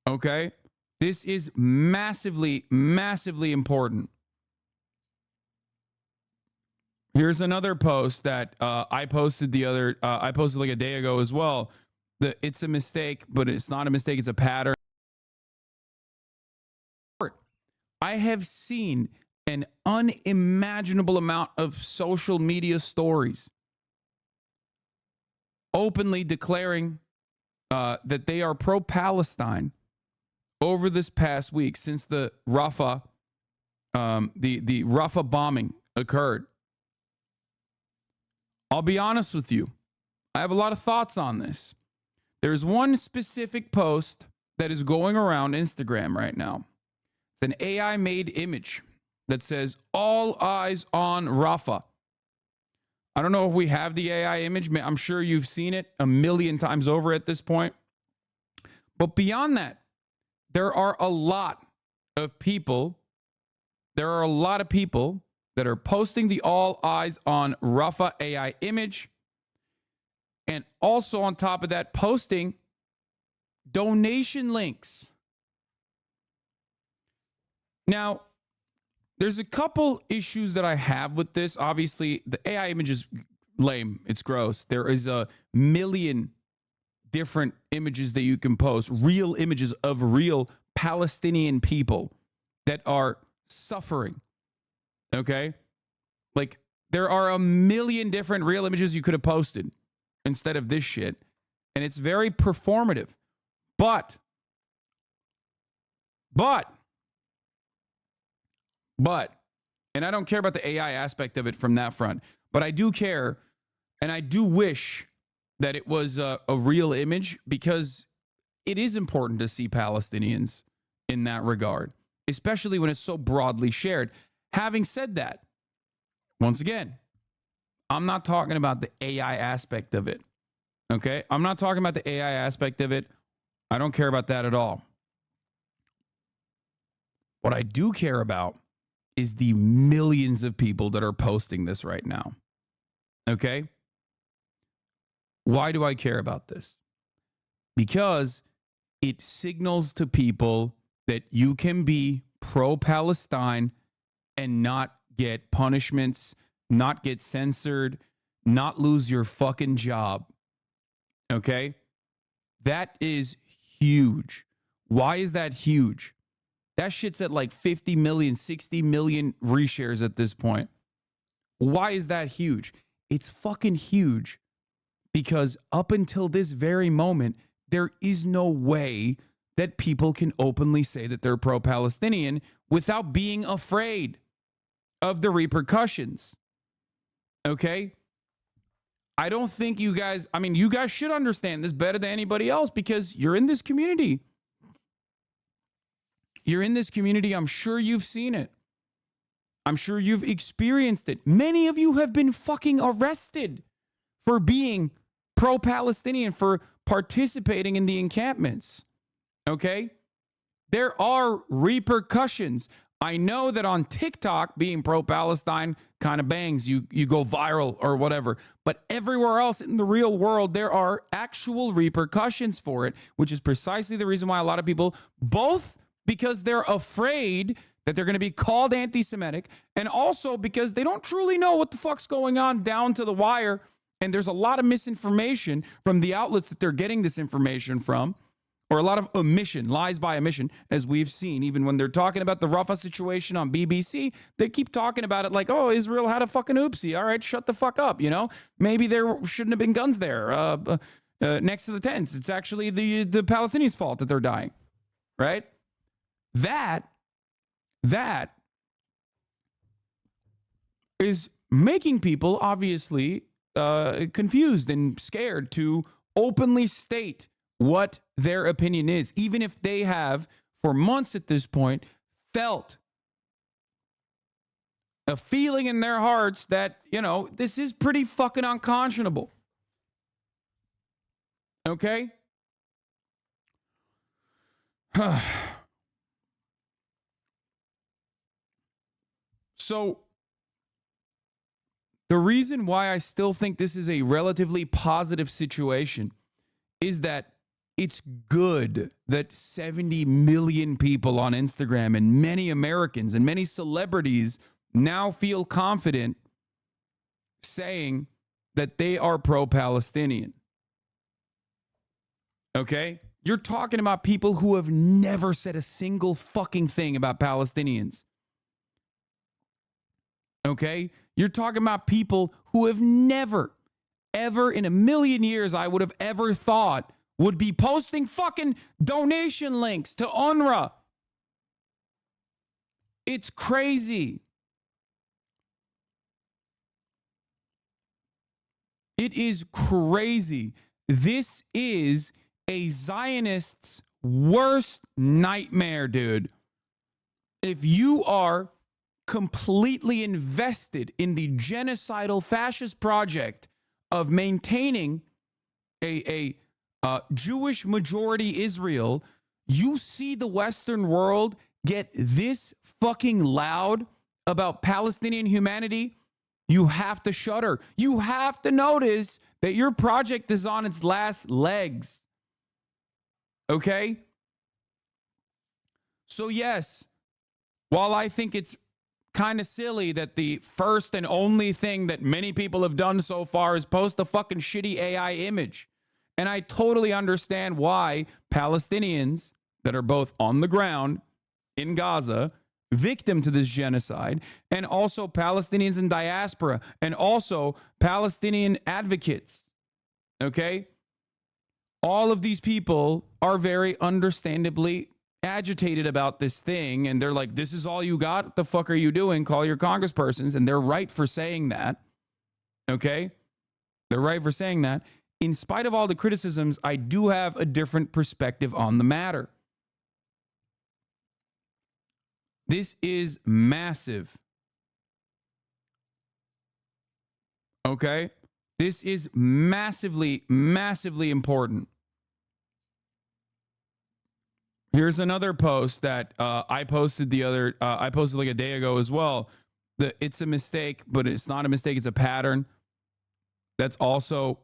Okay? This is massively, massively important. Here's another post that I posted I posted like a day ago as well. It's a mistake, but it's not a mistake. It's a pattern. I have seen an unimaginable amount of social media stories openly declaring that they are pro-Palestine over this past week since the Rafah, the Rafah bombing occurred. I'll be honest with you. I have a lot of thoughts on this. There's one specific post that is going around Instagram right now. It's an AI-made image that says, "All eyes on Rafah." I don't know if we have the AI image. I'm sure you've seen it a million times over at this point. But beyond that, there are a lot of people that are posting the "All Eyes on Rafah" AI image. And also on top of that, posting donation links. Now, there's a couple issues that I have with this. Obviously, the AI image is lame. It's gross. There is a million different images that you can post, real images of real Palestinian people that are suffering. Okay? Like, there are a million different real images you could have posted instead of this shit. And it's very performative. But, and I don't care about the AI aspect of it from that front, but I do care, and I do wish that it was a real image, because it is important to see Palestinians in that regard, especially when it's so broadly shared. Having said that, once again, I'm not talking about the AI aspect of it. Okay? I'm not talking about the AI aspect of it. I don't care about that at all. What I do care about is the millions of people that are posting this right now. Okay? Why do I care about this? Because it signals to people that you can be pro-Palestine and not get punishments, not get censored, not lose your fucking job. Okay? That is huge. Why is that huge? That shit's at like 50 million, 60 million reshares at this point. Why is that huge? It's fucking huge because up until this very moment, there is no way that people can openly say that they're pro-Palestinian without being afraid of the repercussions. Okay? I don't think you guys should understand this better than anybody else because you're in this community. You're in this community. I'm sure you've seen it. I'm sure you've experienced it. Many of you have been fucking arrested for being pro-Palestinian, for participating in the encampments. Okay? There are repercussions. I know that on TikTok, being pro-Palestine kind of bangs. You go viral or whatever. But everywhere else in the real world, there are actual repercussions for it, which is precisely the reason why a lot of people, both because they're afraid that they're going to be called anti-Semitic, and also because they don't truly know what the fuck's going on down to the wire, and there's a lot of misinformation from the outlets that they're getting this information from, or a lot of omission, lies by omission, as we've seen. Even when they're talking about the Rafah situation on BBC, they keep talking about it like, oh, Israel had a fucking oopsie. All right, shut the fuck up, you know? Maybe there shouldn't have been guns there next to the tents. It's actually the Palestinians' fault that they're dying, right? That is making people obviously confused and scared to openly state what their opinion is, even if they have, for months at this point, felt a feeling in their hearts that, you know, this is pretty fucking unconscionable. Okay? So, the reason why I still think this is a relatively positive situation is that it's good that 70 million people on Instagram and many Americans and many celebrities now feel confident saying that they are pro-Palestinian. Okay? You're talking about people who have never said a single fucking thing about Palestinians. Okay? You're talking about people who have never, ever in a million years I would have ever thought would be posting fucking donation links to UNRWA. It's crazy. It is crazy. This is a Zionist's worst nightmare, dude. If you are completely invested in the genocidal fascist project of maintaining a Jewish majority Israel, you see the Western world get this fucking loud about Palestinian humanity, you have to shudder. You have to notice that your project is on its last legs. Okay? So yes, while I think it's kind of silly that the first and only thing that many people have done so far is post a fucking shitty AI image. And I totally understand why Palestinians that are both on the ground in Gaza, victim to this genocide, and also Palestinians in diaspora, and also Palestinian advocates, okay? All of these people are very understandably agitated about this thing, and they're like, this is all you got? What the fuck are you doing? Call your congresspersons, and they're right for saying that, okay? They're right for saying that. In spite of all the criticisms, I do have a different perspective on the matter. This is massive. Okay? This is massively, massively important. Here's another post that I posted I posted like a day ago as well. It's a mistake, but it's not a mistake. It's a pattern. That's also,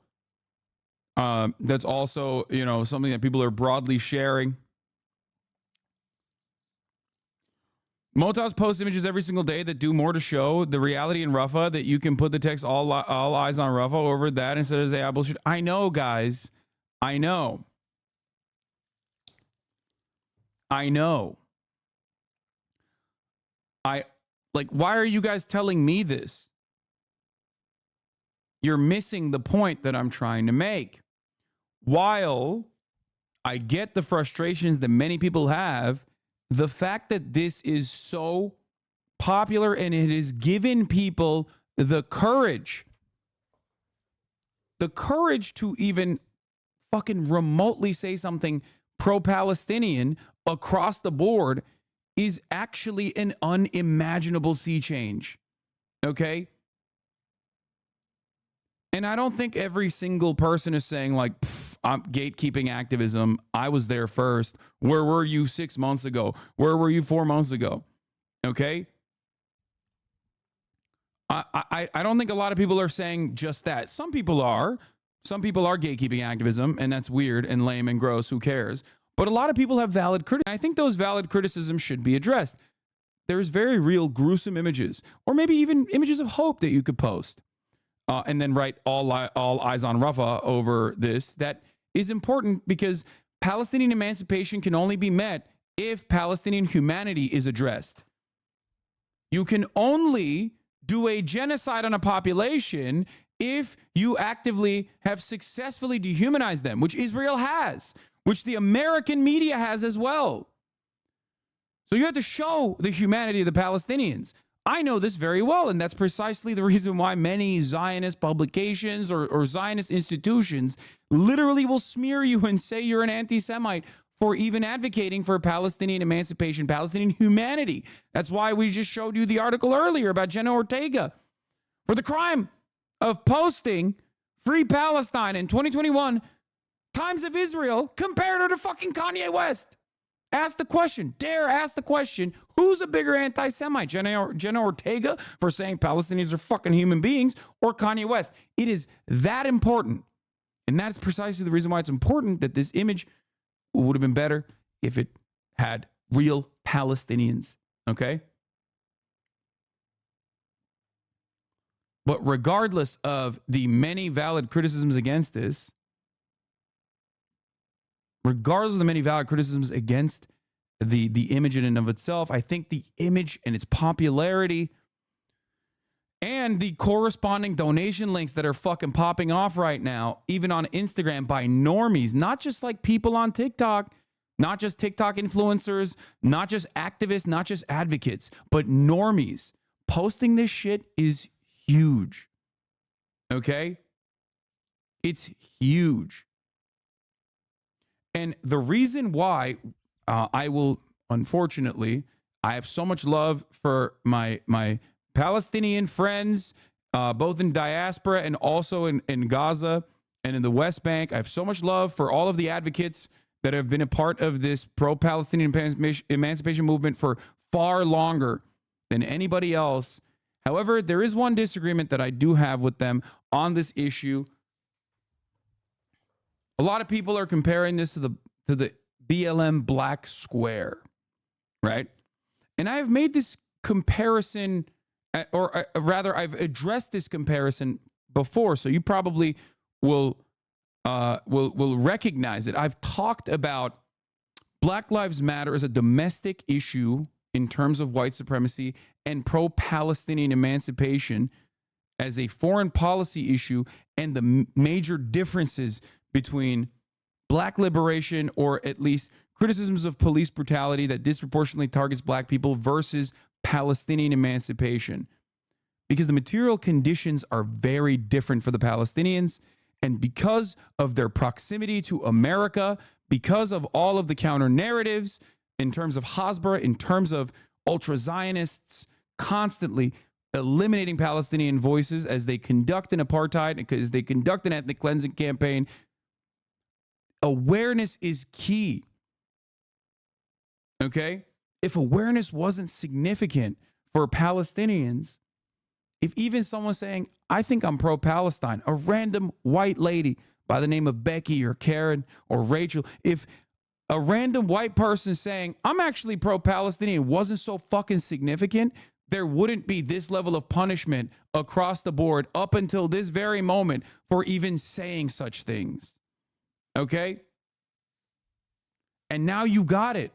something that people are broadly sharing. Motaz posts images every single day that do more to show the reality in Rafah, that you can put the text all eyes on Rafah over that instead of say bullshit. I know, guys. I know. Why are you guys telling me this? You're missing the point that I'm trying to make. While I get the frustrations that many people have, the fact that this is so popular and it has given people the courage to even fucking remotely say something pro-Palestinian across the board is actually an unimaginable sea change. Okay? And I don't think every single person is saying like, I'm gatekeeping activism. I was there first. Where were you 6 months ago? Where were you 4 months ago? Okay? I don't think a lot of people are saying just that. Some people are. Some people are gatekeeping activism, and that's weird and lame and gross. Who cares? But a lot of people have valid criticism. I think those valid criticisms should be addressed. There's very real gruesome images, or maybe even images of hope that you could post. And then write all eyes on Rafah over this. That is important because Palestinian emancipation can only be met if Palestinian humanity is addressed. You can only do a genocide on a population if you actively have successfully dehumanized them, which Israel has, which the American media has as well. So you have to show the humanity of the Palestinians. I know this very well, and that's precisely the reason why many Zionist publications or Zionist institutions literally will smear you and say you're an anti-Semite for even advocating for Palestinian emancipation, Palestinian humanity. That's why we just showed you the article earlier about Jenna Ortega for the crime of posting Free Palestine in 2021 Times of Israel compared her to fucking Kanye West. Ask the question, dare ask the question, who's a bigger anti-Semite, Jenna Ortega for saying Palestinians are fucking human beings, or Kanye West? It is that important. And that's precisely the reason why it's important that this image would have been better if it had real Palestinians, okay? But regardless of the many valid criticisms against this, regardless of the many valid criticisms against the image in and of itself, I think the image and its popularity and the corresponding donation links that are fucking popping off right now, even on Instagram by normies, not just like people on TikTok, not just TikTok influencers, not just activists, not just advocates, but normies. Posting this shit is huge. Okay? It's huge. And the reason why I will, unfortunately, I have so much love for my Palestinian friends, both in diaspora and also in Gaza and in the West Bank. I have so much love for all of the advocates that have been a part of this pro-Palestinian emancipation movement for far longer than anybody else. However, there is one disagreement that I do have with them on this issue. A lot of people are comparing this to the BLM black square, right? And I have made this comparison, or rather, I've addressed this comparison before, so you probably will recognize it. I've talked about Black Lives Matter as a domestic issue in terms of white supremacy and pro-Palestinian emancipation as a foreign policy issue, and the major differences between black liberation, or at least criticisms of police brutality that disproportionately targets black people, versus Palestinian emancipation. Because the material conditions are very different for the Palestinians, and because of their proximity to America, because of all of the counter narratives in terms of Hasbara, in terms of ultra-Zionists constantly eliminating Palestinian voices as they conduct an apartheid, as they conduct an ethnic cleansing campaign, awareness is key. Okay? If awareness wasn't significant for Palestinians, if even someone saying, I think I'm pro-Palestine, a random white lady by the name of Becky or Karen or Rachel, if a random white person saying, I'm actually pro-Palestinian wasn't so fucking significant, there wouldn't be this level of punishment across the board up until this very moment for even saying such things. Okay? And now you got it.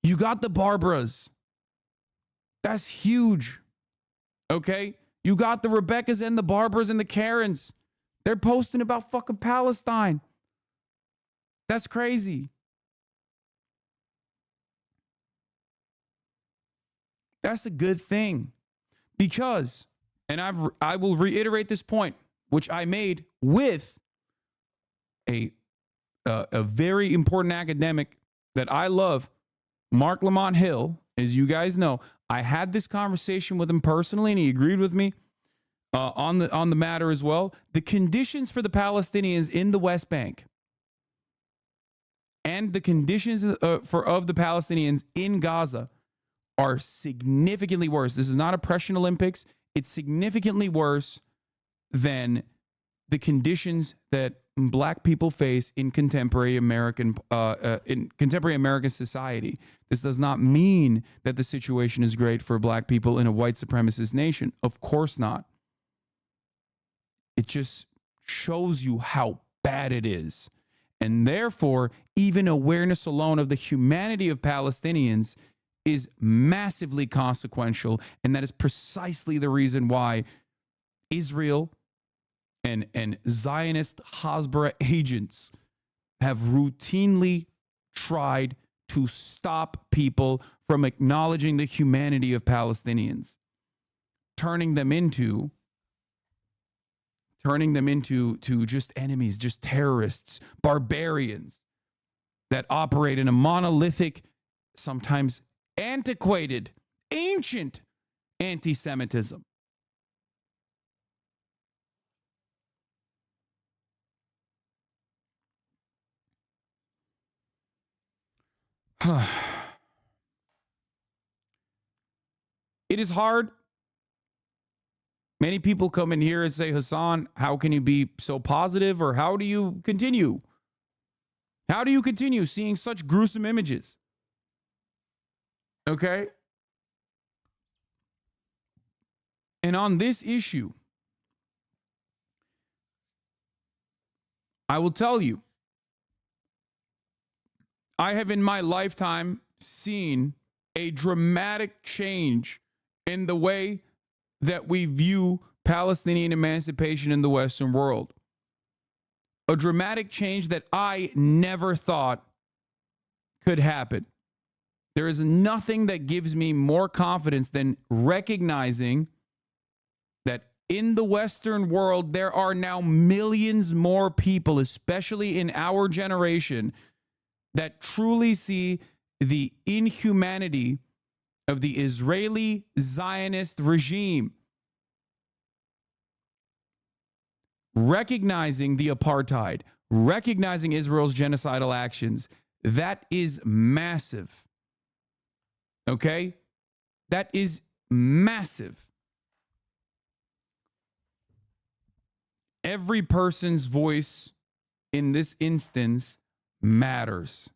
You got the Barbaras. That's huge. Okay? You got the Rebeccas and the Barbaras and the Karens. They're posting about fucking Palestine. That's crazy. That's a good thing. Because, and I will reiterate this point, which I made with a very important academic that I love, Mark Lamont Hill. As you guys know, I had this conversation with him personally, and he agreed with me on the matter as well. The conditions for the Palestinians in the West Bank and the conditions of the Palestinians in Gaza are significantly worse. This is not oppression Olympics. It's significantly worse than the conditions that black people face in contemporary American society. This does not mean that the situation is great for black people in a white supremacist nation. Of course not. It just shows you how bad it is. And therefore, even awareness alone of the humanity of Palestinians is massively consequential. And that is precisely the reason why Israel and Zionist Hasbara agents have routinely tried to stop people from acknowledging the humanity of Palestinians, turning them into just enemies, just terrorists, barbarians that operate in a monolithic, sometimes antiquated, ancient anti-Semitism. It is hard. Many people come in here and say, Hasan, how can you be so positive, or how do you continue? How do you continue seeing such gruesome images? Okay? And on this issue, I will tell you, I have in my lifetime seen a dramatic change in the way that we view Palestinian emancipation in the Western world. A dramatic change that I never thought could happen. There is nothing that gives me more confidence than recognizing that in the Western world, there are now millions more people, especially in our generation, that truly see the inhumanity of the Israeli Zionist regime. Recognizing the apartheid, recognizing Israel's genocidal actions, that is massive. Okay? That is massive. Every person's voice in this instance matters.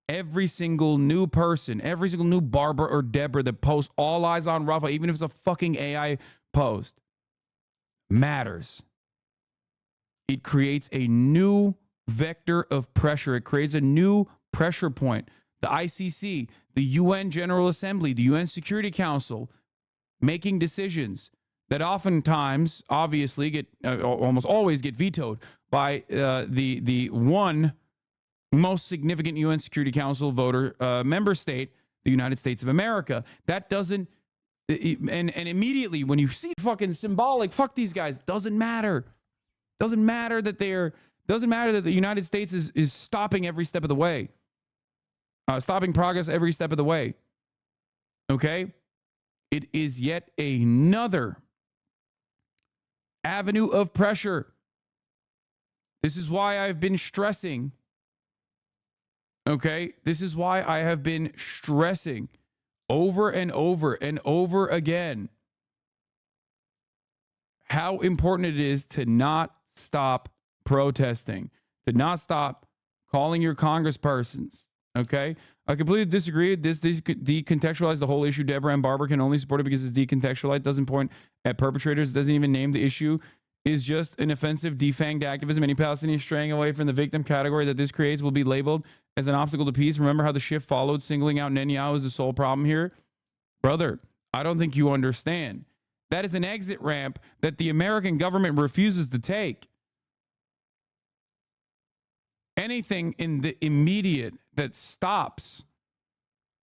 Every single new person, every single new Barbara or Deborah that posts all eyes on Rafah, even if it's a fucking AI post, matters. It creates a new vector of pressure. It creates a new pressure point. The ICC, the UN General Assembly, the UN Security Council, making decisions that oftentimes, obviously, get almost always get vetoed by the one most significant UN Security Council voter member state, the United States of America. That doesn't, and immediately when you see fucking symbolic, fuck these guys, doesn't matter. Doesn't matter that the United States is stopping every step of the way. Stopping progress every step of the way. Okay? It is yet another avenue of pressure. This is why I've been stressing. Okay? This is why I have been stressing over and over and over again how important it is to not stop protesting, to not stop calling your congresspersons. Okay? I completely disagree. This decontextualized the whole issue. Deborah and Barbara can only support it because it's decontextualized. Doesn't point at perpetrators. Doesn't even name the issue. Is just an offensive, defanged activism. Any Palestinians straying away from the victim category that this creates will be labeled as an obstacle to peace. Remember how the shift followed, singling out Netanyahu as the sole problem here? Brother, I don't think you understand. That is an exit ramp that the American government refuses to take. Anything in the immediate that stops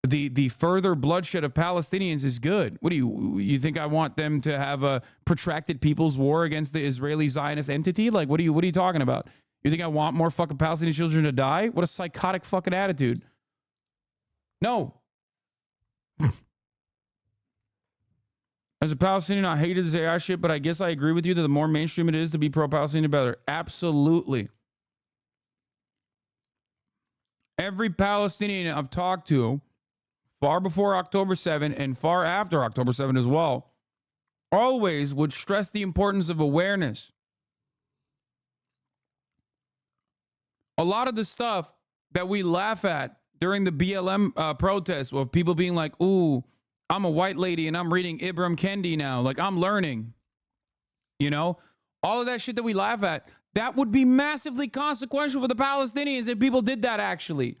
the further bloodshed of Palestinians is good. What do you think I want them to have a protracted people's war against the Israeli Zionist entity? Like, what are you talking about? You think I want more fucking Palestinian children to die? What a psychotic fucking attitude. No. As a Palestinian, I hated this AI shit, but I guess I agree with you that the more mainstream it is to be pro-Palestinian, the better. Absolutely. Every Palestinian I've talked to, far before October 7 and far after October 7 as well, always would stress the importance of awareness. A lot of the stuff that we laugh at during the BLM protests of people being like, ooh, I'm a white lady and I'm reading Ibram Kendi now. Like, I'm learning. You know? All of that shit that we laugh at, that would be massively consequential for the Palestinians if people did that, actually.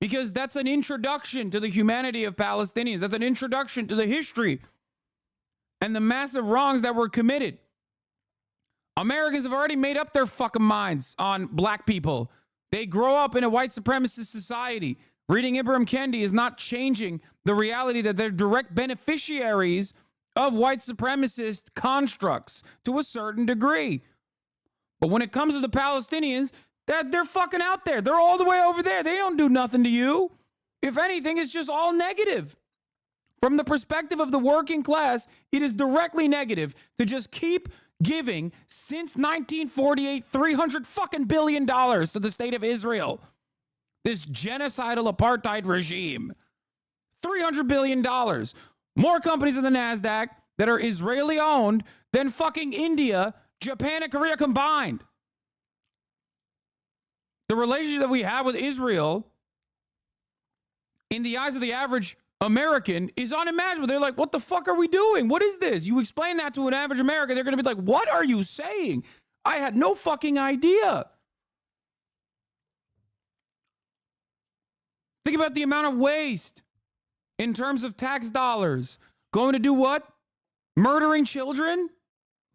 Because that's an introduction to the humanity of Palestinians. That's an introduction to the history and the massive wrongs that were committed. Americans have already made up their fucking minds on black people. They grow up in a white supremacist society. Reading Ibram Kendi is not changing the reality that they're direct beneficiaries of white supremacist constructs to a certain degree. But when it comes to the Palestinians, they're fucking out there. They're all the way over there. They don't do nothing to you. If anything, it's just all negative. From the perspective of the working class, it is directly negative to just keep giving, since 1948, $300 fucking billion to the state of Israel. This genocidal apartheid regime. $300 billion. More companies in the NASDAQ that are Israeli owned than fucking India, Japan, and Korea combined. The relationship that we have with Israel, in the eyes of the average American, is unimaginable. They're like, what the fuck are we doing? What is this? You explain that to an average American, they're going to be like, what are you saying? I had no fucking idea. Think about the amount of waste in terms of tax dollars. Going to do what? Murdering children?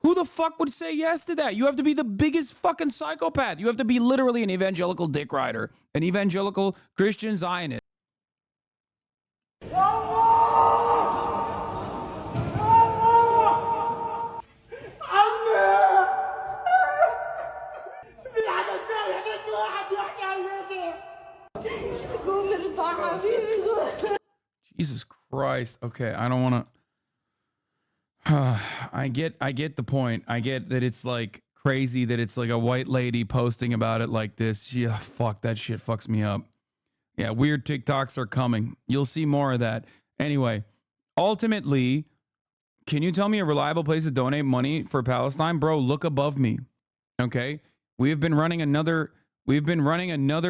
Who the fuck would say yes to that? You have to be the biggest fucking psychopath. You have to be literally an evangelical dick rider, an evangelical Christian Zionist. Jesus Christ. Okay, I don't want to. I get the point. I get that it's like crazy that it's like a white lady posting about it like this. Yeah, fuck, that shit fucks me up. Yeah, weird TikToks are coming. You'll see more of that. Anyway, ultimately, can you tell me a reliable place to donate money for Palestine? Bro, look above me. Okay? We've been running another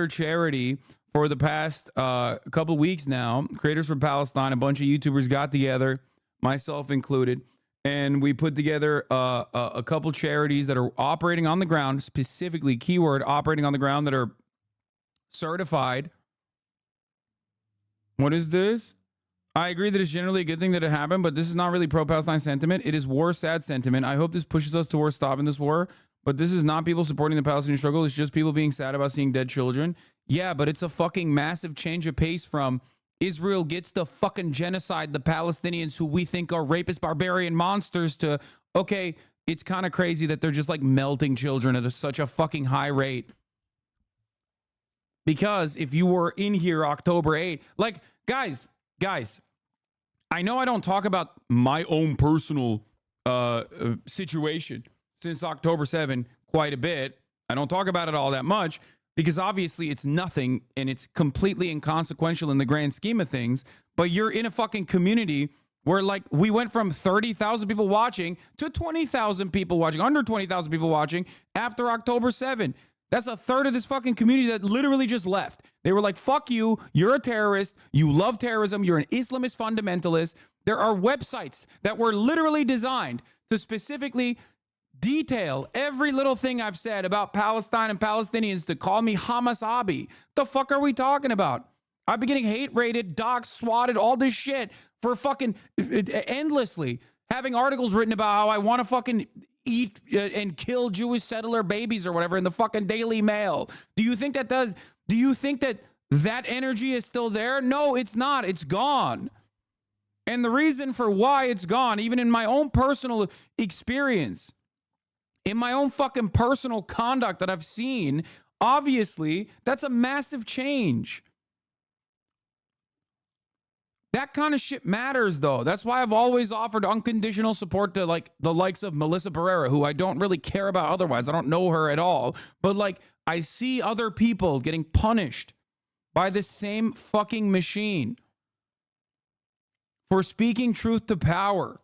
charity for the past couple weeks now. Creators for Palestine, a bunch of YouTubers got together, myself included, and we put together a couple charities that are operating on the ground, specifically, keyword, operating on the ground, that are certified. What is this? I agree that it's generally a good thing that it happened, but this is not really pro-Palestine sentiment. It is war sad sentiment. I hope this pushes us towards stopping this war, but this is not people supporting the Palestinian struggle. It's just people being sad about seeing dead children. Yeah, but it's a fucking massive change of pace from Israel gets to fucking genocide the Palestinians who we think are rapist barbarian monsters to, okay, it's kind of crazy that they're just like melting children at such a fucking high rate. Because if you were in here October 8th, like, guys, I know I don't talk about my own personal situation since October 7 quite a bit. I don't talk about it all that much because obviously it's nothing and it's completely inconsequential in the grand scheme of things. But you're in a fucking community where, like, we went from 30,000 people watching to 20,000 people watching, under 20,000 people watching after October 7. That's a third of this fucking community that literally just left. They were like, fuck you. You're a terrorist. You love terrorism. You're an Islamist fundamentalist. There are websites that were literally designed to specifically detail every little thing I've said about Palestine and Palestinians to call me HasanAbi. The fuck are we talking about? I've been getting hate rated, doxxed, swatted, all this shit for fucking endlessly. Having articles written about how I want to fucking eat and kill Jewish settler babies or whatever in the fucking Daily Mail. Do you think that energy is still there? No, it's not. It's gone. And the reason for why it's gone, even in my own personal experience, in my own fucking personal conduct that I've seen, obviously, that's a massive change. That kind of shit matters, though. That's why I've always offered unconditional support to, like, the likes of Melissa Barrera, who I don't really care about otherwise. I don't know her at all. But, like, I see other people getting punished by the same fucking machine for speaking truth to power.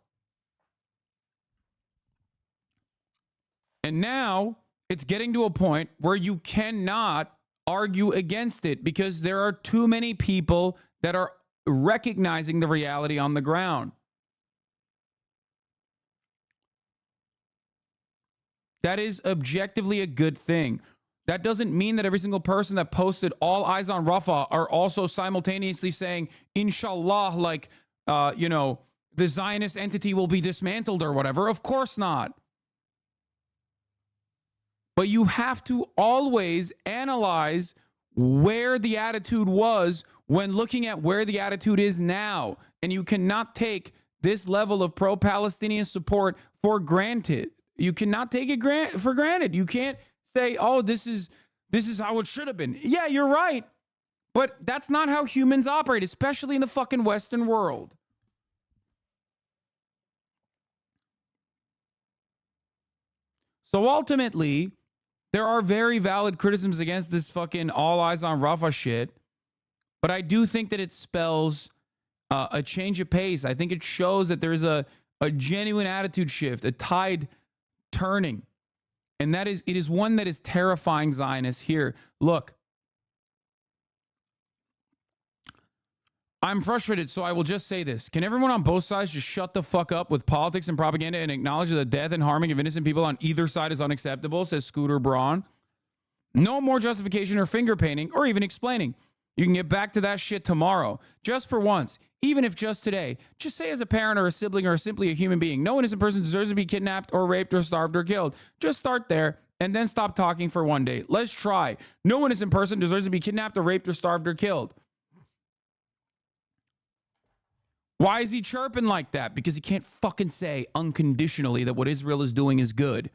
And now it's getting to a point where you cannot argue against it because there are too many people that are recognizing the reality on the ground. That is objectively a good thing. That doesn't mean that every single person that posted all eyes on Rafah are also simultaneously saying, inshallah, like, the Zionist entity will be dismantled or whatever. Of course not. But you have to always analyze where the attitude was when looking at where the attitude is now. And you cannot take this level of pro-Palestinian support for granted. You cannot take it for granted. You can't say, oh, this is how it should have been. Yeah, you're right. But that's not how humans operate, especially in the fucking Western world. So ultimately, there are very valid criticisms against this fucking all eyes on Rafah shit. But I do think that it spells a change of pace. I think it shows that there's a genuine attitude shift, a tide turning. And it is one that is terrifying Zionists here. Look, I'm frustrated, so I will just say this. Can everyone on both sides just shut the fuck up with politics and propaganda and acknowledge that the death and harming of innocent people on either side is unacceptable, says Scooter Braun. No more justification or finger painting or even explaining. You can get back to that shit tomorrow, just for once, even if just today. Just say as a parent or a sibling or simply a human being, no innocent person deserves to be kidnapped or raped or starved or killed. Just start there and then stop talking for one day. Let's try. No innocent person deserves to be kidnapped or raped or starved or killed. Why is he chirping like that? Because he can't fucking say unconditionally that what Israel is doing is good.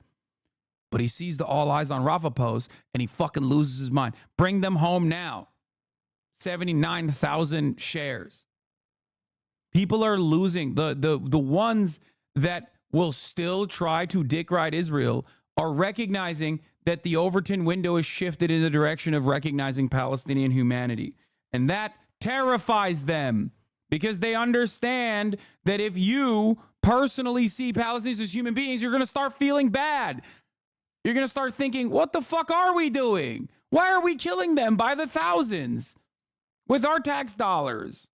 But he sees the All Eyes on Rafah post and he fucking loses his mind. Bring them home now. 79,000 shares. People are losing. The ones that will still try to dick ride Israel are recognizing that the Overton window is shifted in the direction of recognizing Palestinian humanity. And that terrifies them because they understand that if you personally see Palestinians as human beings, you're going to start feeling bad. You're going to start thinking, what the fuck are we doing? Why are we killing them by the thousands with our tax dollars?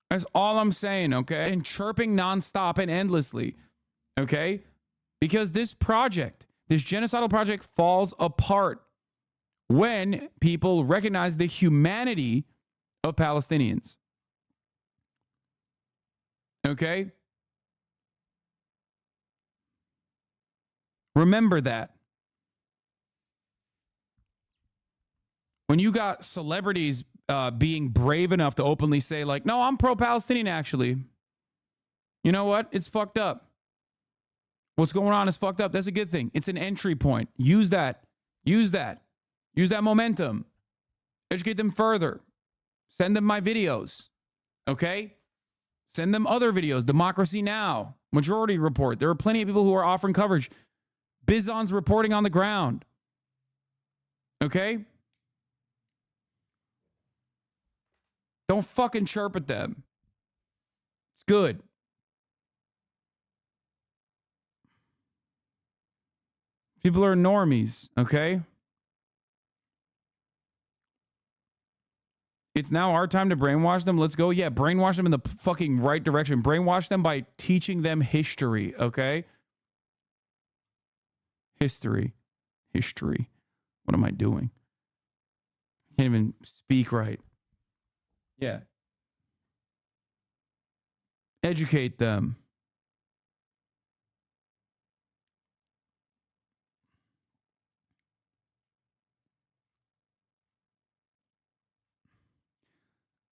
That's all I'm saying, okay? And chirping nonstop and endlessly, okay? Because this project, this genocidal project falls apart when people recognize the humanity of Palestinians. Okay? Remember that. When you got celebrities being brave enough to openly say, like, no, I'm pro-Palestinian, actually. You know what? It's fucked up. What's going on is fucked up. That's a good thing. It's an entry point. Use that. Use that. Use that momentum. Educate them further. Send them my videos. Okay? Send them other videos. Democracy Now! Majority Report. There are plenty of people who are offering coverage. Bizon's reporting on the ground. Okay? Don't fucking chirp at them. It's good. People are normies, okay? It's now our time to brainwash them. Let's go. Yeah, brainwash them in the fucking right direction. Brainwash them by teaching them history, okay? History. History. What am I doing? I can't even speak right. Yeah. Educate them.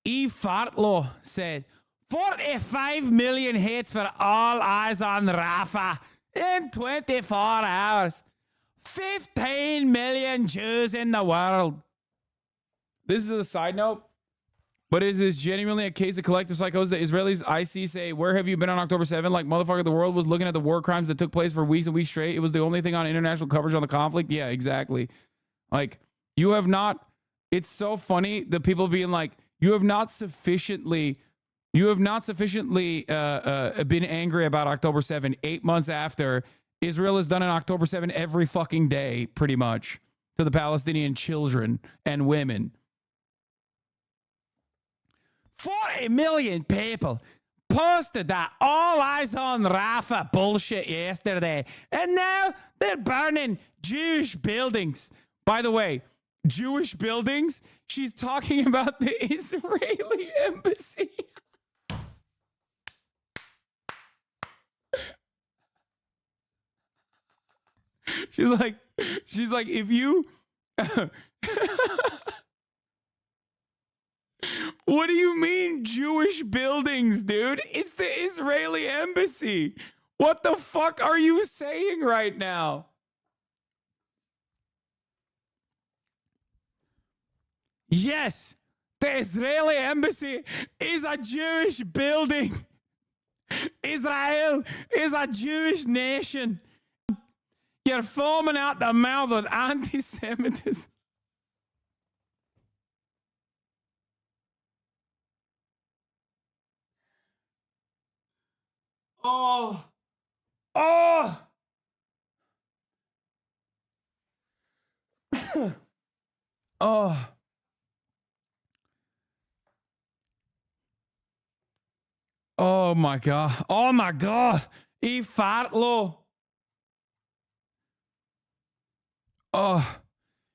E. Fartlow said, 45 million hits for All Eyes on Rafah in 24 hours. 15 million Jews in the world. This is a side note, but is this genuinely a case of collective psychosis? The Israelis IC say, where have you been on October 7th? Like, motherfucker, the world was looking at the war crimes that took place for weeks and weeks straight. It was the only thing on international coverage on the conflict. Yeah, exactly. Like, you have not, it's so funny, the people being like, you have not sufficiently been angry about October 7, 8 months after Israel has done an October 7 every fucking day, pretty much, to the Palestinian children and women. 40 million people posted that All Eyes on Rafah bullshit yesterday, and now they're burning Jewish buildings. By the way, Jewish buildings? She's talking about the Israeli embassy. She's like, if you, what do you mean Jewish buildings, dude? It's the Israeli embassy. What the fuck are you saying right now? Yes, the Israeli embassy is a Jewish building. Israel is a Jewish nation. You're foaming out the mouth with anti-Semitism. Oh. Oh. Oh. Oh my God. Oh my God. E fartlo. Oh.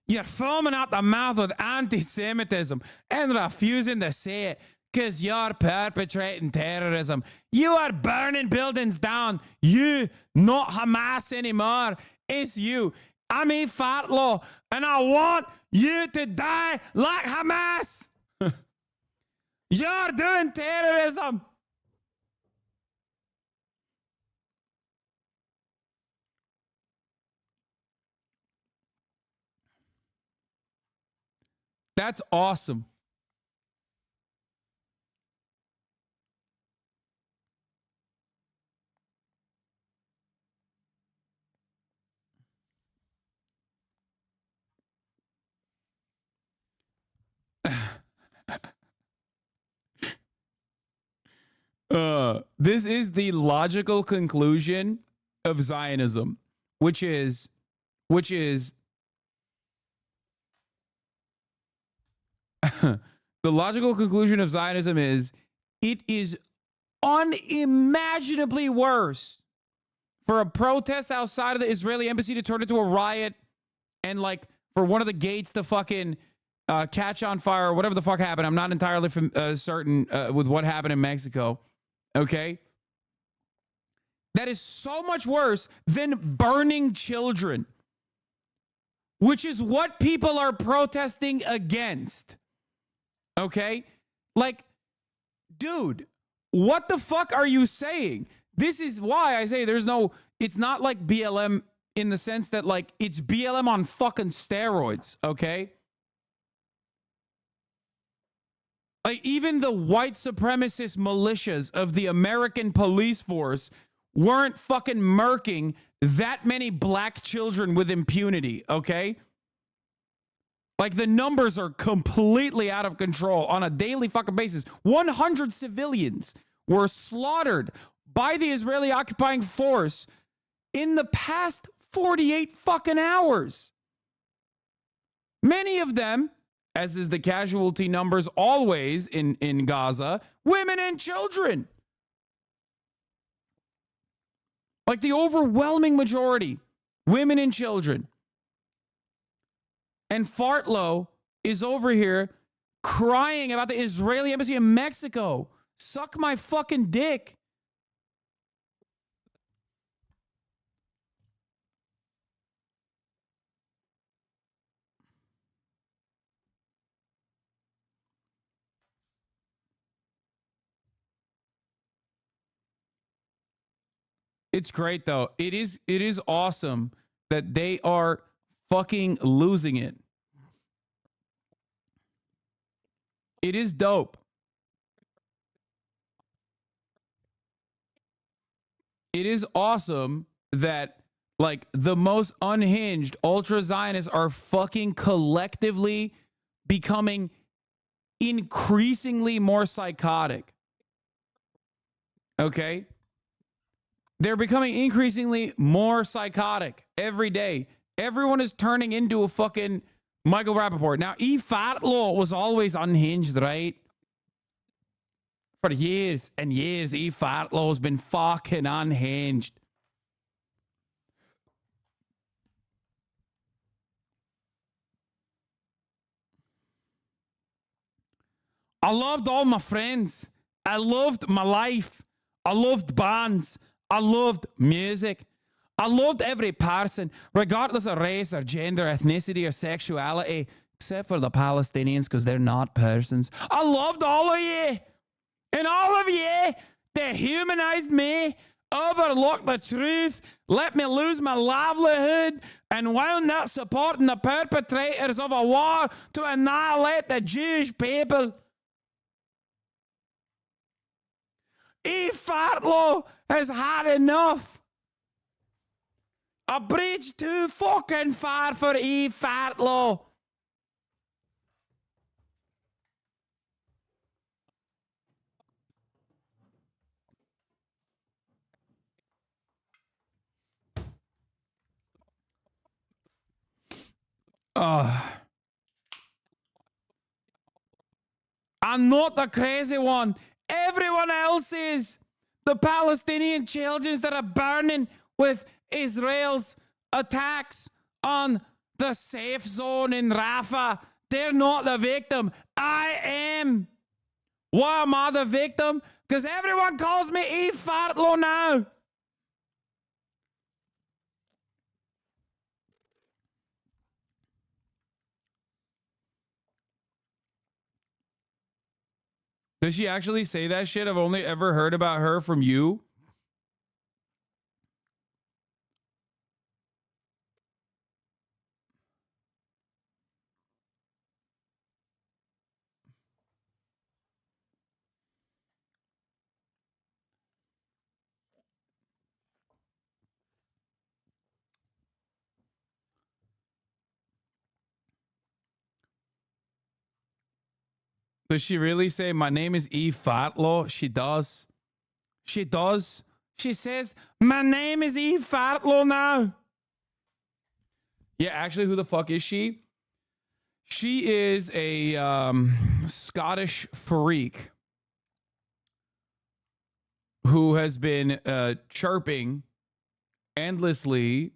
You're foaming out the mouth with anti-Semitism and refusing to say it because you're perpetrating terrorism. You are burning buildings down. You, not Hamas anymore. It's you. I'm E Fatlo, and I want you to die like Hamas. You're doing terrorism. That's awesome. This is the logical conclusion of Zionism, which is the logical conclusion of Zionism is it is unimaginably worse for a protest outside of the Israeli embassy to turn into a riot and like for one of the gates to fucking catch on fire or whatever the fuck happened. I'm not entirely certain with what happened in Mexico. Okay. That is so much worse than burning children, which is what people are protesting against. Okay? Like, dude, what the fuck are you saying? This is why I say it's not like BLM in the sense that, like, it's BLM on fucking steroids, okay? Like, even the white supremacist militias of the American police force weren't fucking murking that many black children with impunity, okay? Like, the numbers are completely out of control on a daily fucking basis. 100 civilians were slaughtered by the Israeli occupying force in the past 48 fucking hours. Many of them, as is the casualty numbers always in Gaza, women and children. Like the overwhelming majority, women and children. And Fartlow is over here crying about the Israeli embassy in Mexico. Suck my fucking dick. It's great though. It is awesome that they are fucking losing it. It is dope. It is awesome that like the most unhinged ultra Zionists are fucking collectively becoming increasingly more psychotic. Okay? They're becoming increasingly more psychotic every day. Everyone is turning into a fucking Michael Rappaport. Now, E. Fatlaw was always unhinged, right? For years and years, E. Fatlaw has been fucking unhinged. I loved all my friends. I loved my life. I loved bands. I loved music. I loved every person, regardless of race or gender, ethnicity or sexuality, except for the Palestinians because they're not persons. I loved all of you. And all of you dehumanized me, overlooked the truth, let me lose my livelihood, and wound up supporting the perpetrators of a war to annihilate the Jewish people. E. Fartlow has had enough. A bridge too fucking far for Fatlow. I'm not the crazy one. Everyone else is. The Palestinian children that are burning with Israel's attacks on the safe zone in Rafah. They're not the victim. I am. Why am I the victim? Because everyone calls me E. Fartlow now. Does she actually say that shit? I've only ever heard about her from you. Does she really say, my name is E. Fartlow? She does. She does. She says, my name is E. Fartlow now. Yeah, actually, who the fuck is she? She is a Scottish freak who has been chirping endlessly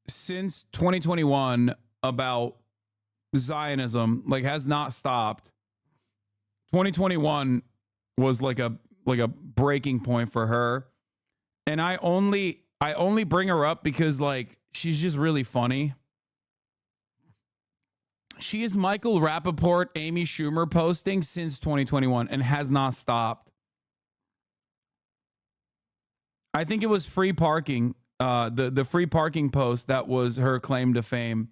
since 2021 about Zionism, like has not stopped. 2021 was like a breaking point for her, and I only bring her up because like she's just really funny. She is Michael Rappaport, Amy Schumer posting since 2021 and has not stopped. I think it was free parking, the free parking post that was her claim to fame.